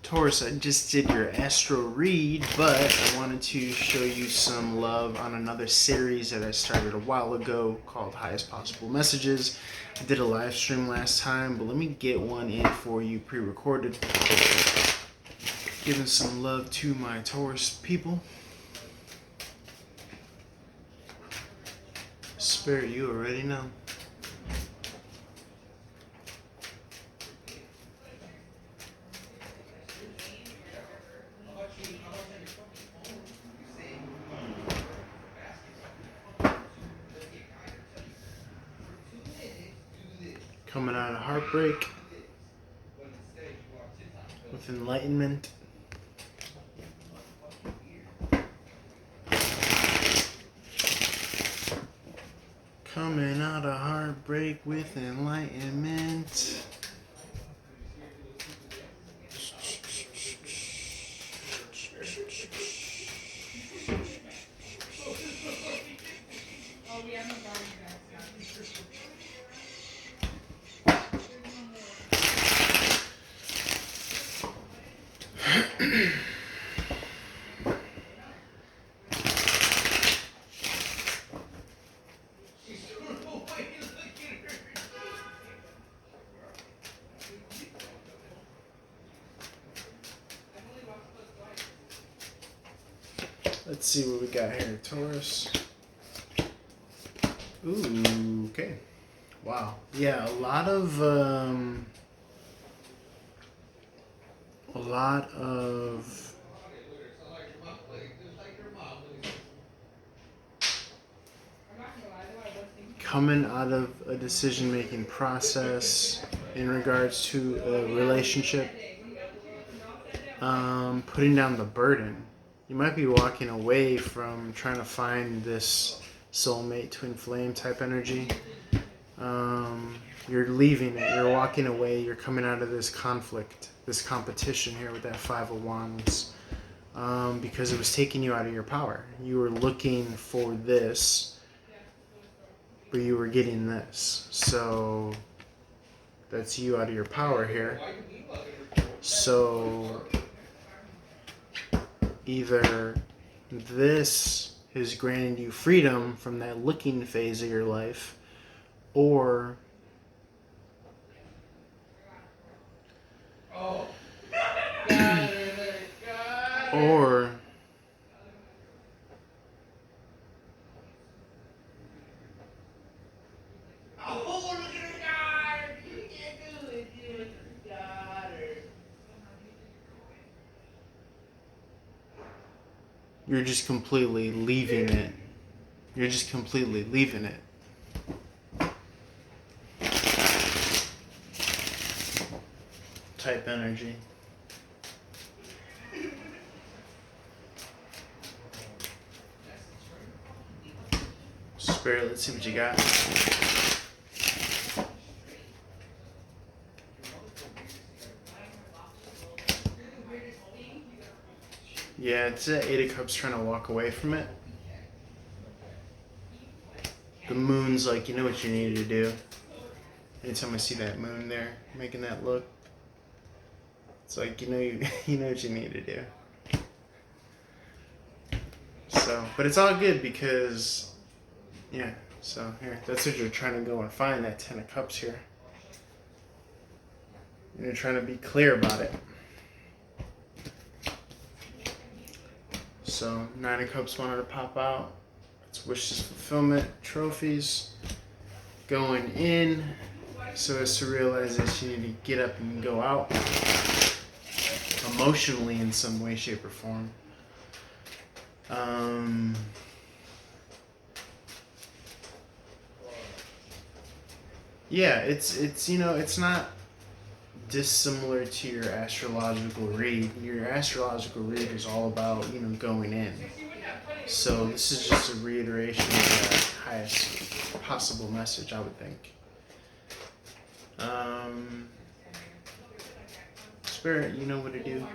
Taurus, I just did your astro read, but I wanted to show you some love on another series that I started a while ago called Highest Possible Messages. I did a live stream last time, but let me get one in for you pre-recorded. Giving some love to my Taurus people. Spirit, you already know. Coming out of heartbreak with enlightenment. Coming out of heartbreak with enlightenment. Let's see what we got here, Taurus. Ooh, okay. Wow. Yeah, a lot of coming out of a decision-making process in regards to a relationship, putting down the burden. You might be walking away from trying to find this soulmate, twin flame type energy. You're leaving it, you're walking away, you're coming out of this conflict, this competition here with that Five of Wands, because it was taking you out of your power. You were looking for this, but you were getting this. So that's you out of your power here. So either this has granted you freedom from that looking phase of your life, or or you're just completely leaving it. You're just completely leaving it. Type energy. Spirit, let's see what you got. Yeah, it's that Eight of Cups trying to walk away from it. The moon's like, you know what you need to do. Anytime I see that moon there, making that look, it's like, you know what you need to do. So, but it's all good because, yeah, so here, that's what you're trying to go and find, that Ten of Cups here. And you're trying to be clear about it. So, Nine of Cups wanted to pop out. It's wishes fulfillment, trophies, going in, so as to realize that you need to get up and go out emotionally in some way, shape, or form. Yeah, it's you know, it's not dissimilar to your astrological read. Your astrological read is all about, you know, going in. So this is just a reiteration of the highest possible message, I would think. Spirit, you know what to do.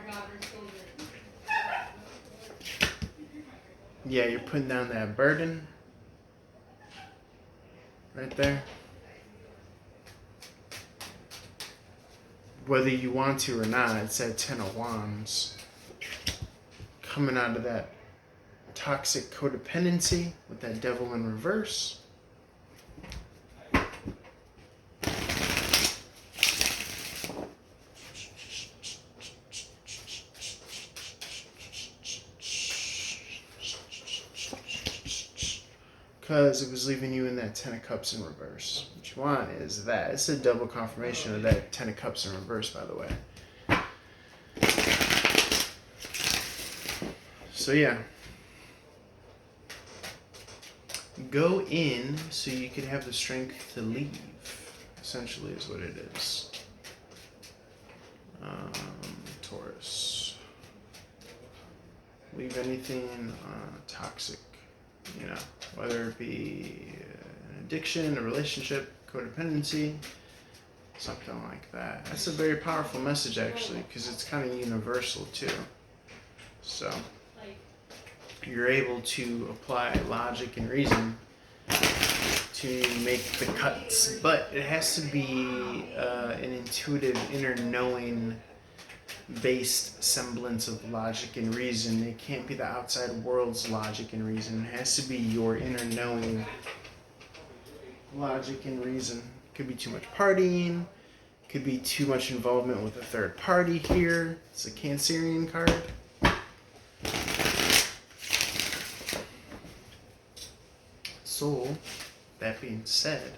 Yeah, you're putting down that burden right there. whether you want to or not, it's that Ten of Wands coming out of that toxic codependency with that Devil in reverse. Because it was leaving you in that Ten of Cups in reverse. What you want is that. It's a double confirmation of that Ten of Cups in reverse, by the way. So yeah. Go in so you can have the strength to leave, essentially is what it is. Taurus. Leave anything toxic, you know, whether it be an addiction, a relationship, codependency, something like that. That's a very powerful message, actually, because it's kind of universal, too. So you're able to apply logic and reason to make the cuts, but it has to be an intuitive, inner knowing based semblance of logic and reason. It can't be the outside world's logic and reason. It has to be your inner knowing logic and reason. Could be too much partying, could be too much involvement with a third party here. It's a Cancerian card. So, that being said,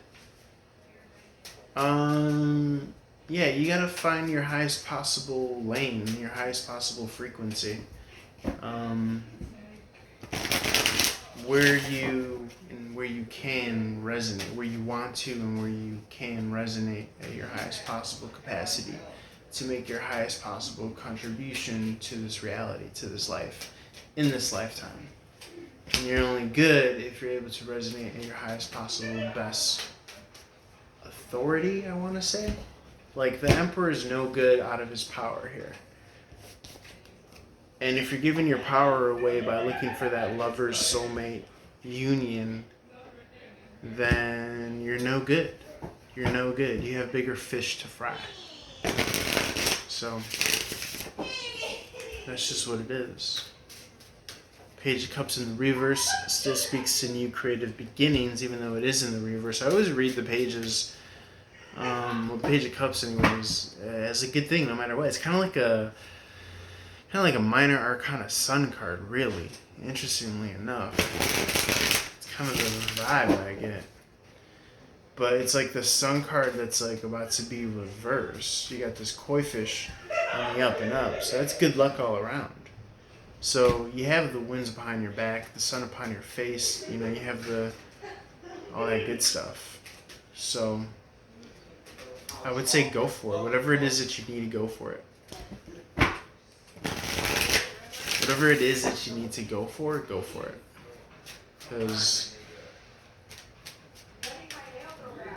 yeah, you gotta find your highest possible lane, your highest possible frequency, where you can resonate, where you want to, and where you can resonate at your highest possible capacity to make your highest possible contribution to this reality, to this life, in this lifetime. And you're only good if you're able to resonate at your highest possible, best authority, I want to say. Like, the Emperor is no good out of his power here. And if you're giving your power away by looking for that lover's soulmate union, then you're no good. You're no good. You have bigger fish to fry. So, that's just what it is. Page of Cups in the reverse still speaks to new creative beginnings, even though it is in the reverse. I always read the pages, the Page of Cups anyways, as a good thing no matter what. It's kind of like a minor arcana sun card, really, interestingly enough. It's kind of the vibe I get. But it's like the sun card that's like about to be reversed. You got this koi fish on the up and up, so that's good luck all around. So you have the winds behind your back, the sun upon your face, you know, you have all that good stuff. So I would say go for it. Whatever it is that you need to go for it. Whatever it is that you need to go for it. Because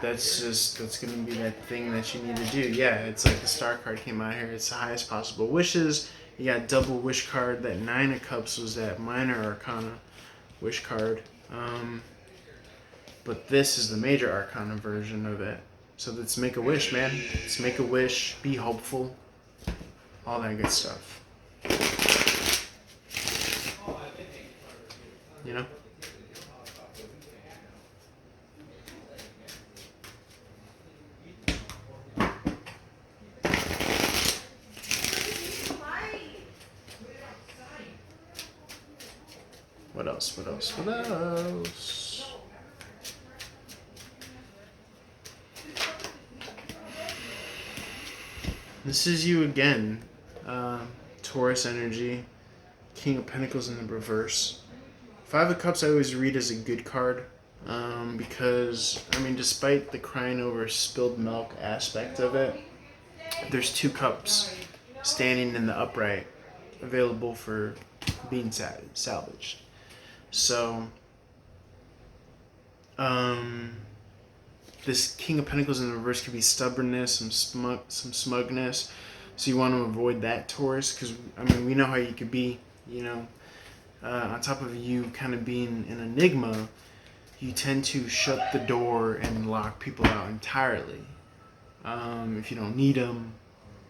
that's going to be that thing that you need to do. Yeah, it's like the star card came out here. It's the highest possible wishes. You got double wish card. That Nine of Cups was that minor arcana wish card. But this is the major arcana version of it. So let's make a wish, man. Let's make a wish. Be hopeful. All that good stuff. You know? What else? This is you again. Taurus energy. King of Pentacles in the reverse. Five of Cups I always read as a good card. Because, I mean, despite the crying over spilled milk aspect of it, there's two cups standing in the upright available for being salvaged. So, this King of Pentacles in the reverse could be stubbornness, some smugness. So you want to avoid that, Taurus, because, I mean, we know how you could be, you know. On top of you kind of being an enigma, you tend to shut the door and lock people out entirely. If you don't need them,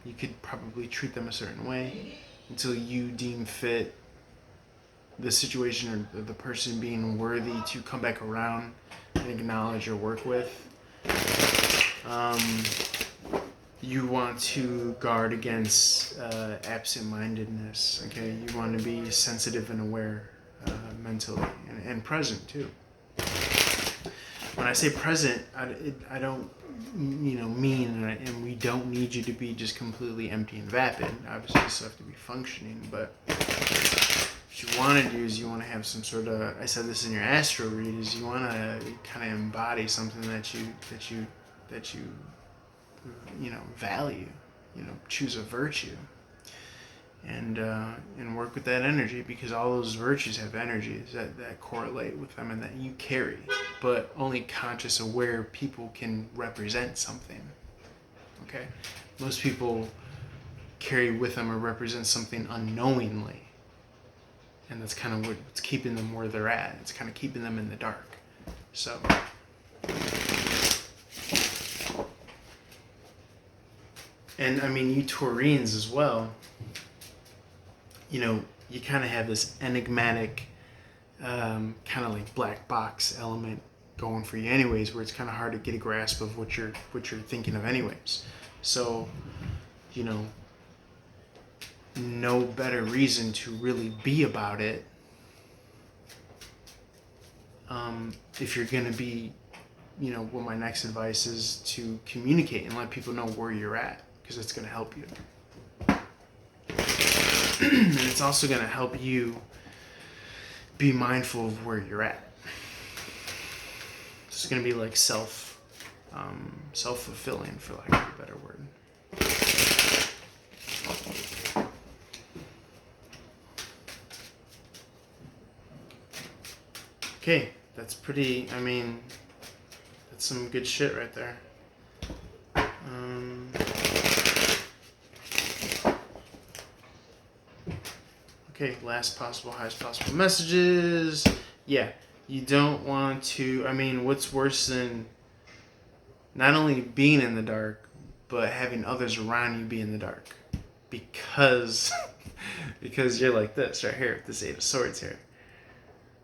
You could probably treat them a certain way until you deem fit the situation or the person being worthy to come back around and acknowledge or work with. You want to guard against absent-mindedness. Okay, you want to be sensitive and aware mentally and present too. When I say present, I don't mean, and we don't need you to be just completely empty and vapid. Obviously, you still have to be functioning, but what you want to do is you want to have some sort of, I said this in your astro read, is you want to kind of embody something that you value, choose a virtue, and work with that energy, because all those virtues have energies that correlate with them and that you carry, but only conscious, aware people can represent something. Okay, most people carry with them or represent something unknowingly, and that's kind of what's keeping them where they're at. It's kind of keeping them in the dark. So and I mean, you Taurines as well, you kind of have this enigmatic, kind of like black box element going for you anyways, where it's kind of hard to get a grasp of what you're thinking of anyways. So, no better reason to really be about it if you're going to be, what my next advice is to communicate and let people know where you're at, because it's going to help you. And it's also going to help you be mindful of where you're at. It's going to be like self-fulfilling, for lack of a better word. Okay, that's pretty, that's some good shit right there. Okay, last possible, highest possible messages. Yeah, you don't want to, what's worse than not only being in the dark, but having others around you be in the dark? Because you're like this right here, this Eight of Swords here.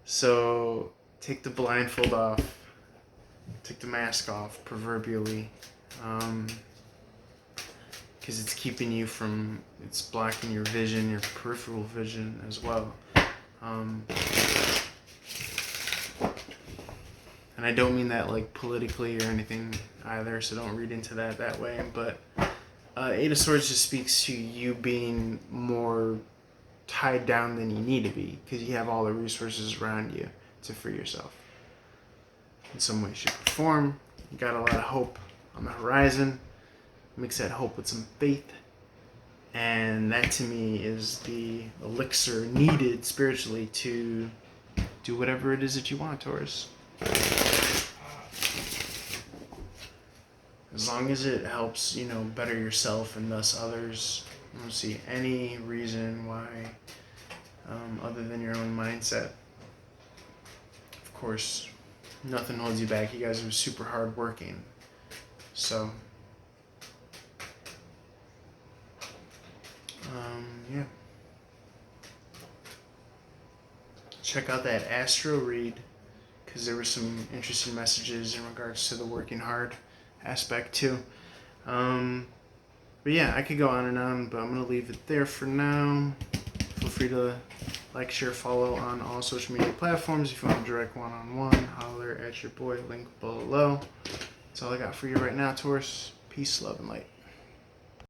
So take the blindfold off, take the mask off, proverbially, because it's keeping you from, it's blocking your vision, your peripheral vision as well. And I don't mean that like politically or anything either, so don't read into that way. But Eight of Swords just speaks to you being more tied down than you need to be, because you have all the resources around you to free yourself in some way, shape, or form. You got a lot of hope on the horizon. Mix that hope with some faith, and that to me is the elixir needed spiritually to do whatever it is that you want, Taurus. As long as it helps, better yourself and thus others, I don't see any reason why, other than your own mindset. Of course, nothing holds you back. You guys are super hard working. So, yeah. Check out that astro read, because there were some interesting messages in regards to the working hard aspect too. But yeah, I could go on and on, but I'm going to leave it there for now. Feel free to like, share, follow on all social media platforms. If you want a direct one-on-one, holler at your boy, link below. That's all I got for you right now, Taurus. Peace, love, and light.